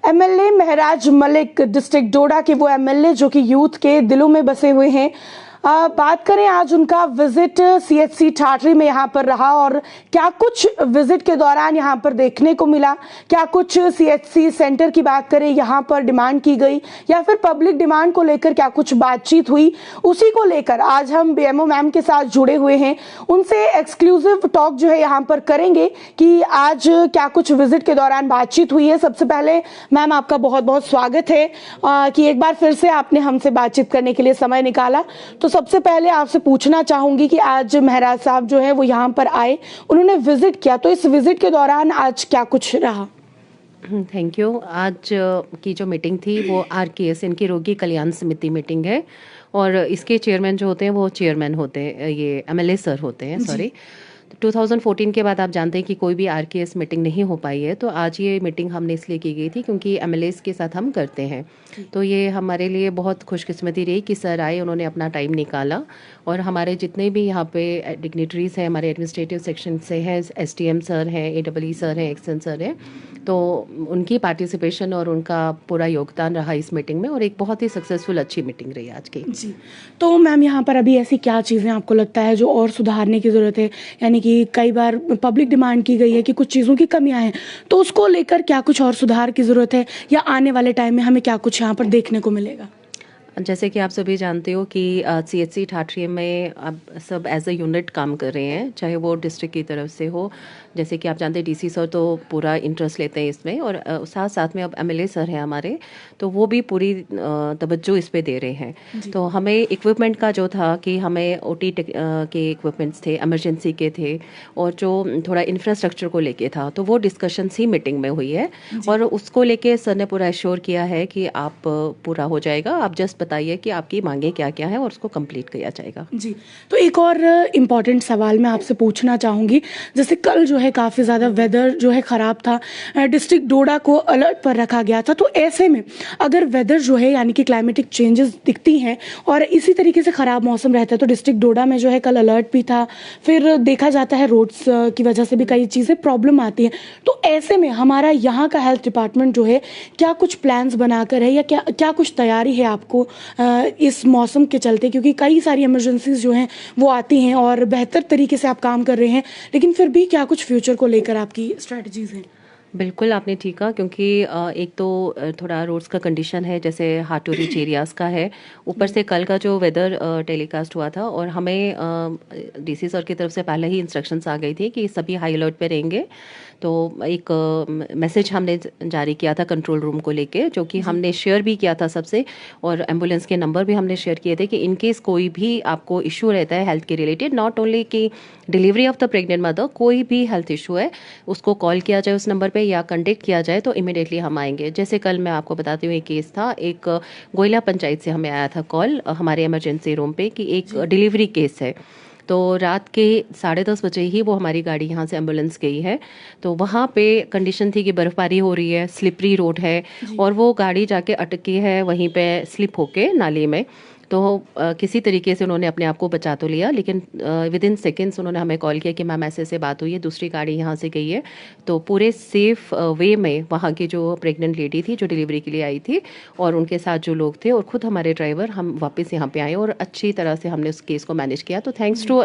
MLA महराज Malik district डोडा के वो MLA जो कि यूथ के दिलों में बसे हुए हैं। बात करें आज उनका विजिट सीएचसी ठाठरी में यहाँ पर रहा और क्या कुछ विजिट के दौरान यहाँ पर देखने को मिला, क्या कुछ सीएचसी सेंटर की बात करें यहाँ पर डिमांड की गई या फिर पब्लिक डिमांड को लेकर क्या कुछ बातचीत हुई, उसी को लेकर आज हम बीएमओ मैम के साथ जुड़े हुए हैं। उनसे एक्सक्लूसिव टॉक जो है यहाँ पर करेंगे कि आज क्या कुछ विजिट के दौरान बातचीत हुई है। सबसे पहले मैम आपका बहुत बहुत स्वागत है कि एक बार फिर से आपने हमसे बातचीत करने के लिए समय निकाला। तो सबसे पहले आपसे पूछना चाहूंगी कि आज महराज साहब जो है वो यहाँ पर आए, उन्होंने विजिट किया, तो इस विजिट के दौरान आज क्या कुछ रहा? Thank you. आज की जो मीटिंग थी वो RKS इनकी रोगी कल्याण समिति मीटिंग है और इसके चेयरमैन जो होते हैं वो चेयरमैन होते हैं, ये MLA सर होते हैं, सॉरी। 2014 के बाद आप जानते हैं कि कोई भी RKS मीटिंग नहीं हो पाई है, तो आज ये मीटिंग हमने इसलिए की गई थी क्योंकि MLAs के साथ हम करते हैं। तो ये हमारे लिए बहुत खुशकिस्मती रही कि सर आए, उन्होंने अपना टाइम निकाला और हमारे जितने भी यहाँ पे डिग्निटरीज हैं, हमारे एडमिनिस्ट्रेटिव सेक्शन से हैं, STM सर हैं, AEE सर हैं, एक्सन सर हैं, तो उनकी पार्टिसिपेशन और उनका पूरा योगदान रहा इस मीटिंग में और एक बहुत ही सक्सेसफुल अच्छी मीटिंग रही आज की। जी, तो मैम यहाँ पर अभी ऐसी क्या चीज़ें आपको लगता है जो और सुधारने की ज़रूरत है? यानी कि कई बार पब्लिक डिमांड की गई है कि कुछ चीज़ों की कमियां हैं, तो उसको लेकर क्या कुछ और सुधार की ज़रूरत है या आने वाले टाइम में हमें क्या कुछ यहाँ पर देखने को मिलेगा? जैसे कि आप सभी जानते हो कि CHC ठाठरी में अब सब एज अ यूनिट काम कर रहे हैं, चाहे वो डिस्ट्रिक्ट की तरफ से हो। जैसे कि आप जानते हैं DC सर तो पूरा इंटरेस्ट लेते हैं इसमें और साथ साथ में अब MLA सर हैं हमारे, तो वो भी पूरी तवज्जो इस पे दे रहे हैं। तो हमें इक्विपमेंट का जो था कि हमें OT के इक्विपमेंट्स थे, इमरजेंसी के थे और जो थोड़ा इंफ्रास्ट्रक्चर को लेके था, तो वो डिस्कशंस ही मीटिंग में हुई है और उसको लेके सर ने पूरा एश्योर किया है कि आप पूरा हो जाएगा, आप जस्ट बताइए कि आपकी मांगे क्या क्या है और उसको कंप्लीट किया जाएगा। जी, तो एक और इम्पॉर्टेंट सवाल मैं आपसे पूछना चाहूँगी, जैसे कल जो है काफ़ी ज़्यादा वेदर जो है ख़राब था, डिस्ट्रिक्ट डोडा को अलर्ट पर रखा गया था, तो ऐसे में अगर वेदर जो है यानी कि क्लाइमेटिक चेंजेस दिखती हैं और इसी तरीके से ख़राब मौसम रहता है, तो डिस्ट्रिक्ट डोडा में जो है कल अलर्ट भी था, फिर देखा जाता है रोड्स की वजह से भी कई चीज़ें प्रॉब्लम आती हैं, तो ऐसे में हमारा यहाँ का हेल्थ डिपार्टमेंट जो है क्या कुछ प्लान्स बनाकर है या क्या कुछ तैयारी है आपको इस मौसम के चलते? क्योंकि कई सारी इमरजेंसीज जो हैं वो आती हैं और बेहतर तरीके से आप काम कर रहे हैं, लेकिन फिर भी क्या कुछ फ्यूचर को लेकर आपकी स्ट्रैटेजीज हैं? बिल्कुल आपने ठीक कहा, क्योंकि एक तो थोड़ा रोड्स का कंडीशन है, जैसे हाटू रिच एरियाज़ का है, ऊपर से कल का जो वेदर टेलीकास्ट हुआ था और हमें DC सर की तरफ से पहले ही इंस्ट्रक्शंस आ गई थी कि सभी हाई अलर्ट पे रहेंगे। तो एक मैसेज हमने जारी किया था कंट्रोल रूम को लेके, जो कि हमने शेयर भी किया था सबसे और एम्बुलेंस के नंबर भी हमने शेयर किए थे कि इन केस कोई भी आपको इशू रहता है हेल्थ के रिलेटेड, नॉट ओनली कि delivery of the pregnant mother, कोई भी हेल्थ इशू है उसको कॉल किया जाए उस नंबर पे या कंटेक्ट किया जाए तो इमिडिएटली हम आएंगे। जैसे कल मैं आपको बताती हूँ एक केस था, एक गोयला पंचायत से हमें आया था कॉल हमारे इमरजेंसी रूम पे कि एक डिलीवरी केस है, तो रात के 10:30 बजे ही वो हमारी गाड़ी यहाँ से एम्बुलेंस गई है। तो वहाँ पे कंडीशन थी कि बर्फ़बारी हो रही है, स्लिपरी रोड है और वो गाड़ी जाके अटकी है वहीं पे स्लिप होके नाली में। तो किसी तरीके से उन्होंने अपने आप को बचा तो लिया, लेकिन विद इन सेकेंड्स उन्होंने हमें कॉल किया कि मैम ऐसे बात हुई है, दूसरी गाड़ी यहाँ से गई है। तो पूरे सेफ वे में वहाँ की जो प्रेग्नेंट लेडी थी जो डिलीवरी के लिए आई थी और उनके साथ जो लोग थे और खुद हमारे ड्राइवर, हम वापस यहाँ पे आए और अच्छी तरह से हमने उस केस को मैनेज किया। तो थैंक्स टू,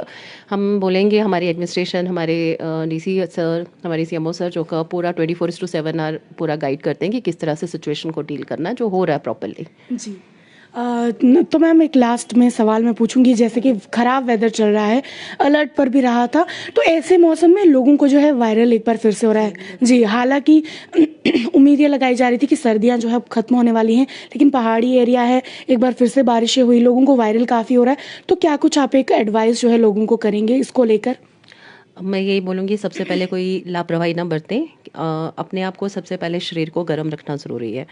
हम बोलेंगे हमारी एडमिनिस्ट्रेशन, हमारे DC सर, हमारे CMO सर जो का पूरा 24/7 आवर पूरा गाइड करते हैं कि किस तरह से सिचुएशन को डील करना, जो हो रहा है प्रॉपरली। जी, तो मैम एक लास्ट में सवाल मैं पूछूंगी, जैसे कि ख़राब वेदर चल रहा है, अलर्ट पर भी रहा था, तो ऐसे मौसम में लोगों को जो है वायरल एक बार फिर से हो रहा है। जी, हालांकि उम्मीद ये लगाई जा रही थी कि सर्दियां जो है खत्म होने वाली हैं, लेकिन पहाड़ी एरिया है, एक बार फिर से बारिशें हुई, लोगों को वायरल काफ़ी हो रहा है, तो क्या कुछ आप एक एडवाइस जो है लोगों को करेंगे इसको लेकर? मैं यही बोलूँगी, सबसे पहले कोई लापरवाही ना बरतें, अपने आप को सबसे पहले शरीर को गर्म रखना ज़रूरी है।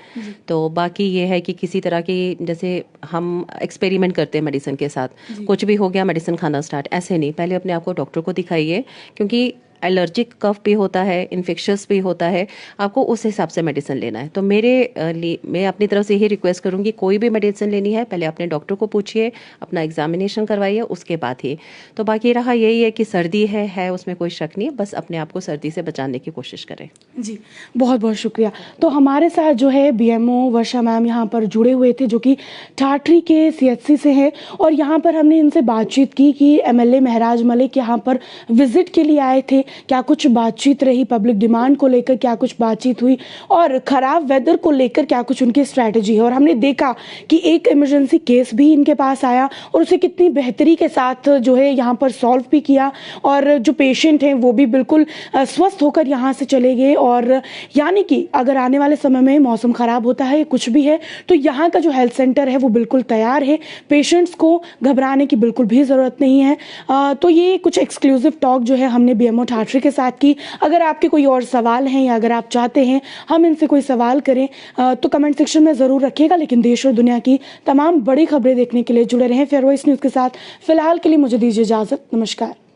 तो बाकी ये है कि किसी तरह की, जैसे हम एक्सपेरिमेंट करते हैं मेडिसिन के साथ, कुछ भी हो गया मेडिसिन खाना स्टार्ट, ऐसे नहीं, पहले अपने आप को डॉक्टर को दिखाइए, क्योंकि एलर्जिक कफ भी होता है, इन्फेक्शियस भी होता है, आपको उस हिसाब से मेडिसिन लेना है। तो मैं अपनी तरफ से यही रिक्वेस्ट करूंगी, कोई भी मेडिसिन लेनी है पहले अपने डॉक्टर को पूछिए, अपना एग्जामिनेशन करवाइए, उसके बाद ही। तो बाकी रहा यही है कि सर्दी है उसमें कोई शक नहीं, बस अपने आप को सर्दी से बचाने की कोशिश करें। जी, बहुत बहुत शुक्रिया। तो हमारे साथ जो है बीएमओ वर्षा मैम यहाँ पर जुड़े हुए थे, जो कि ठाठरी के सीएचसी से हैं, और यहाँ पर हमने इनसे बातचीत की कि एमएलए महराज मलिक यहाँ पर विजिट के लिए आए थे, क्या कुछ बातचीत रही, पब्लिक डिमांड को लेकर क्या कुछ बातचीत हुई, और खराब वेदर को लेकर क्या कुछ उनकी स्ट्रैटेजी है। और हमने देखा कि एक इमरजेंसी केस भी इनके पास आया और उसे कितनी बेहतरी के साथ जो है यहाँ पर सॉल्व भी किया, और जो पेशेंट हैं वो भी बिल्कुल स्वस्थ होकर यहाँ से चले गए। और यानी कि अगर आने वाले समय में मौसम खराब होता है, कुछ भी है, तो यहाँ का जो हेल्थ सेंटर है वो बिल्कुल तैयार है, पेशेंट्स को घबराने की बिल्कुल भी ज़रूरत नहीं है। तो ये कुछ एक्सक्लूसिव टॉक जो है हमने बीएमओ ठाठरी के साथ की। अगर आपके कोई और सवाल हैं या अगर आप चाहते हैं हम इनसे कोई सवाल करें तो कमेंट सेक्शन में ज़रूर रखिएगा। लेकिन देश और दुनिया की तमाम बड़ी खबरें देखने के लिए जुड़े रहें फेयर वॉइस न्यूज़ के साथ। फिलहाल के लिए मुझे दीजिए इजाज़त। नमस्कार।